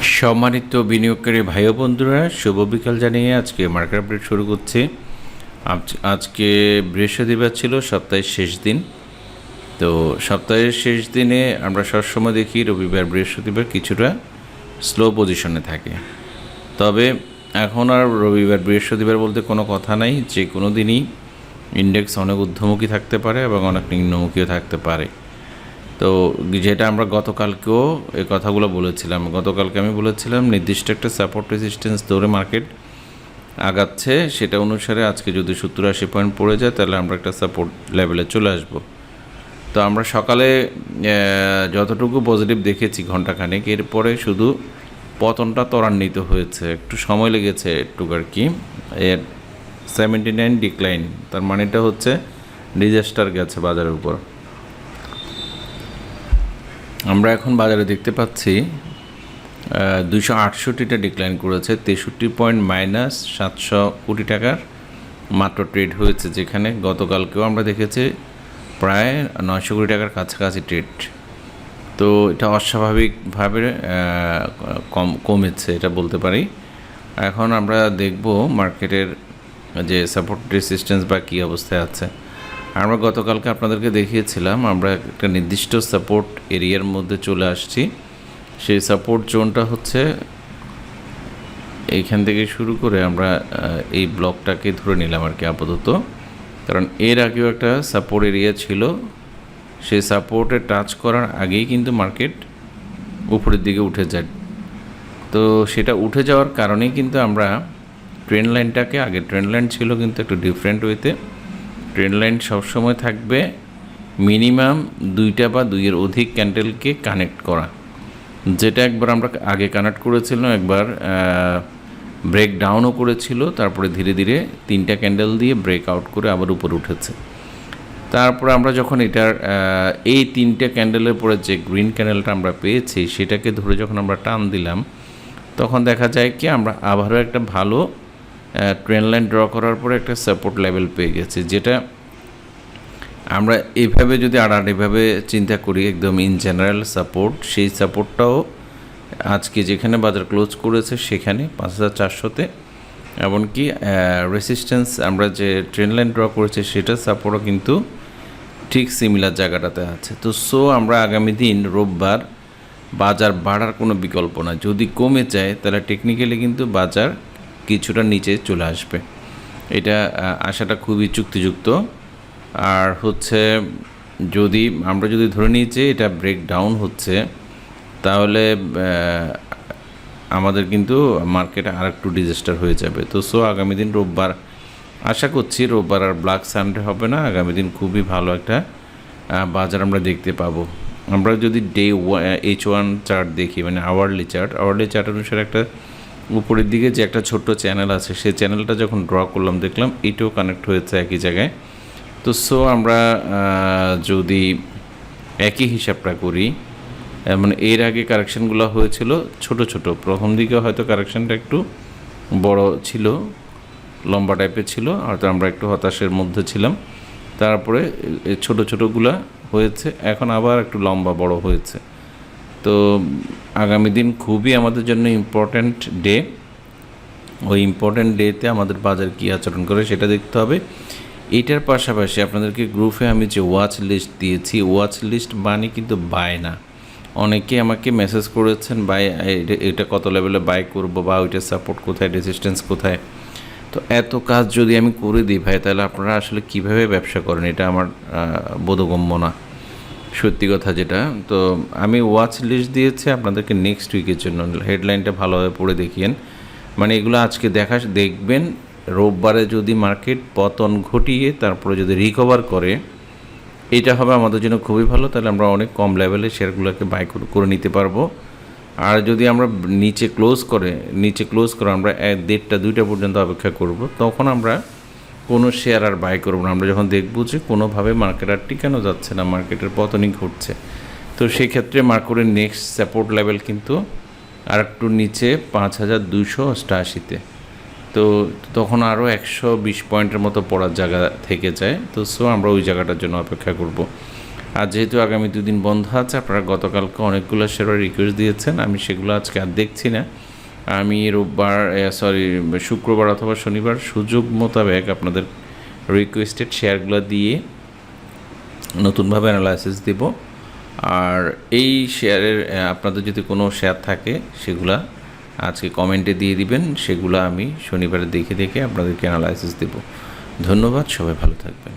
সম্মানিত বিনিয়োগকারী ভাই ও বন্ধুরা, শুভ বিকাল জানিয়ে আজকে মার্কেট আপডেট শুরু করছি। আজকে বৃহস্পতিবার ছিল সপ্তাহের শেষ দিন। তো সপ্তাহের শেষ দিনে আমরা সবসময় দেখি রবিবার বৃহস্পতিবার কিছুটা স্লো পজিশনে থাকে। তবে এখন আর রবিবার বৃহস্পতিবার বলতে কোনো কথা নাই, যে কোনো দিনই ইন্ডেক্স অনেক ঊর্ধ্বমুখী থাকতে পারে এবং অনেক নিম্নমুখীও থাকতে পারে। তো যেটা আমরা গতকালকেও এই কথাগুলো বলেছিলাম, গতকালকে আমি বলেছিলাম নির্দিষ্ট একটা সাপোর্ট রেজিস্ট্যান্স ধরে মার্কেট আগাচ্ছে, সেটা অনুসারে আজকে যদি 70-80 পয়েন্ট পড়ে যায় তাহলে আমরা একটা সাপোর্ট লেভেলে চলে আসব। তো আমরা সকালে যতটুকু পজিটিভ দেখেছি ঘন্টাখানেক, এরপরে শুধু পতনটা ত্বরান্বিত হয়েছে, একটু সময় লেগেছে একটু আর কি। এর 79 ডিক্লাইন, তার মানেটা হচ্ছে ডিজাস্টার গেছে বাজারের উপর। আমরা এখন বাজারে দেখতে পাচ্ছি 268টা ডিক্লাইন করেছে, 63 পয়েন্ট মাইনাস 700 কোটি টাকার মাত্র ট্রেড হয়েছে, যেখানে গতকালকেও আমরা দেখেছি প্রায় 900 কোটি টাকার কাছাকাছি ট্রেড। তো এটা অস্বাভাবিকভাবে কমেছে, এটা বলতে পারি। এখন আমরা দেখব মার্কেটের যে সাপোর্ট রেজিস্ট্যান্স বা কী অবস্থায় আছে। আমরা গতকালকে আপনাদেরকে দেখিয়েছিলাম আমরা একটা নির্দিষ্ট সাপোর্ট এরিয়ার মধ্যে চলে আসছি। সেই সাপোর্ট জোনটা হচ্ছে এইখান থেকে শুরু করে আমরা এই ব্লকটাকে ধরে নিলাম আর কি আপাতত, কারণ এর আগেও একটা সাপোর্ট এরিয়া ছিল। সেই সাপোর্টে টাচ করার আগেই কিন্তু মার্কেট উপরের দিকে উঠে যায়। তো সেটা উঠে যাওয়ার কারণেই কিন্তু আমরা ট্রেন্ড লাইনটাকে, আগে ট্রেন্ড লাইন ছিল কিন্তু একটু ডিফারেন্ট ওয়েতে। ট্রেন্ড লাইন সবসময় থাকবে মিনিমাম 2টা বা 2-এর অধিক ক্যান্ডেলকে কানেক্ট করা, যেটা একবার আমরা আগে কানেক্ট করেছিলাম, একবার ব্রেক ডাউনও করেছিল, তারপরে ধীরে ধীরে 3টা ক্যান্ডেল দিয়ে ব্রেক আউট করে আবার উপরে উঠেছে। তারপরে আমরা যখন এটার এই 3টে ক্যান্ডেলের পরে যে গ্রিন ক্যান্ডেলটা আমরা পেয়েছি সেটাকে ধরে যখন আমরা টান দিলাম, তখন দেখা যায় কি আমরা আবারও একটা ভালো ট্রেন্ড লাইন ড্র করার পরে একটা সাপোর্ট লেভেল পেয়ে গেছি, যেটা আমরা এইভাবে যদি এভাবে চিন্তা করি একদম ইন জেনারেল সাপোর্ট, সেই সাপোর্টটাও আজকে যেখানে বাজার ক্লোজ করেছে সেখানে 5400-তে, এমনকি রেসিস্ট্যান্স আমরা যে ট্রেন্ড লাইন ড্র করেছি সেটার সাপোর্টও কিন্তু ঠিক সিমিলার জায়গাটাতে আছে। তো আমরা আগামী দিন রোববার বাজার বাড়ার কোনো বিকল্প না, যদি কমে যায় তাহলে টেকনিক্যালি কিন্তু বাজার কিছুটা নিচে চলে আসবে, এটা আশাটা খুবই যুক্তিযুক্ত। আর হচ্ছে আমরা যদি ধরে নিই যে এটা ব্রেক ডাউন হচ্ছে, তাহলে আমাদের কিন্তু মার্কেটে আর একটু ডিজাস্টার হয়ে যাবে। তো আগামী দিন রোববার আশা করছি, রোববার আর ব্ল্যাক সানডে হবে না, আগামী দিন খুবই ভালো একটা বাজার আমরা দেখতে পাবো। আমরা যদি H1 চার্ট দেখি, মানে আওয়ারলি চার্ট অনুসারে একটা উপরের দিকে যে একটা ছোট্ট চ্যানেল আছে, সেই চ্যানেলটা যখন ড্র করলাম দেখলাম এটাও কানেক্ট হয়েছে একই জায়গায়। তো আমরা যদি একই হিসাবটা করি, মানে এর আগে কারেকশানগুলো হয়েছিল ছোট, প্রথম দিকে হয়তো কারেকশানটা একটু বড় ছিল, লম্বা টাইপের ছিল, হয়তো আমরা একটু হতাশের মধ্যে ছিলাম, তারপরে ছোটোগুলা হয়েছে, এখন আবার একটু লম্বা বড় হয়েছে। তো আগামী দিন খুবই আমাদের জন্য ইম্পর্ট্যান্ট ডে, ওই ইম্পর্ট্যান্ট ডেতে আমাদের বাজার কী আচরণ করে সেটা দেখতে হবে। এটার পাশাপাশি আপনাদেরকে গ্রুপে আমি যে ওয়াচ লিস্ট দিয়েছি, ওয়াচ লিস্ট মানে কিন্তু বাই না, অনেকে আমাকে মেসেজ করেছেন বাই এটা কত লেভেলে বাই করব, বা ওইটার সাপোর্ট কোথায়, রেজিস্ট্যান্স কোথায়। তো এত কাজ যদি আমি করে দিই ভাই, তাহলে আপনারা আসলে কীভাবে ব্যবসা করেন, এটা আমার বোধগম্য না, সত্যি কথা যেটা। তো আমি ওয়াচ লিস্ট দিয়েছি আপনাদেরকে নেক্সট উইকের জন্য, হেডলাইনটা ভালোভাবে পড়ে দেখিয়েন, মানে এগুলো আজকে দেখবেন রোববারে যদি মার্কেট পতন ঘটিয়ে তারপরে যদি রিকভার করে, এটা হবে আমাদের জন্য খুবই ভালো, তাহলে আমরা অনেক কম লেভেলে শেয়ারগুলোকে বাই করে নিতে পারবো। আর যদি আমরা নিচে ক্লোজ করে আমরা 1:30-2টা পর্যন্ত অপেক্ষা করব, তখন আমরা কোনো শেয়ার আর বাই করবো না। আমরা যখন দেখব যে কোনোভাবে মার্কেট আর টিকানো যাচ্ছে না, মার্কেটের পতনই ঘটছে, তো সেই ক্ষেত্রে মার্কেটের নেক্সট সাপোর্ট লেভেল কিন্তু আর একটু নিচে 5288-তে, তো তখন আরও 120 পয়েন্টের মতো পড়ার জায়গা থেকে যায়। তো আমরা ওই জায়গাটার জন্য অপেক্ষা করব। আর যেহেতু আগামী দুদিন বন্ধ আছে, আপনারা গতকালকে অনেকগুলো শেয়ারের রিকোয়েস্ট দিয়েছেন, আমি সেগুলো আজকে আর দেখছি না। আমি শুক্রবার অথবা শনিবার সুযোগ মোতাবেক আপনাদের রিকোয়েস্টেড শেয়ারগুলো দিয়ে নতুনভাবে অ্যানালাইসিস দেব। আর এই শেয়ারের আপনাদের যদি কোনো শেয়ার থাকে সেগুলা আজকে কমেন্টে দিয়ে দিবেন, সেগুলো আমি শনিবারে দেখে আপনাদেরকে অ্যানালাইসিস দেব। ধন্যবাদ, সবাই ভালো থাকবেন।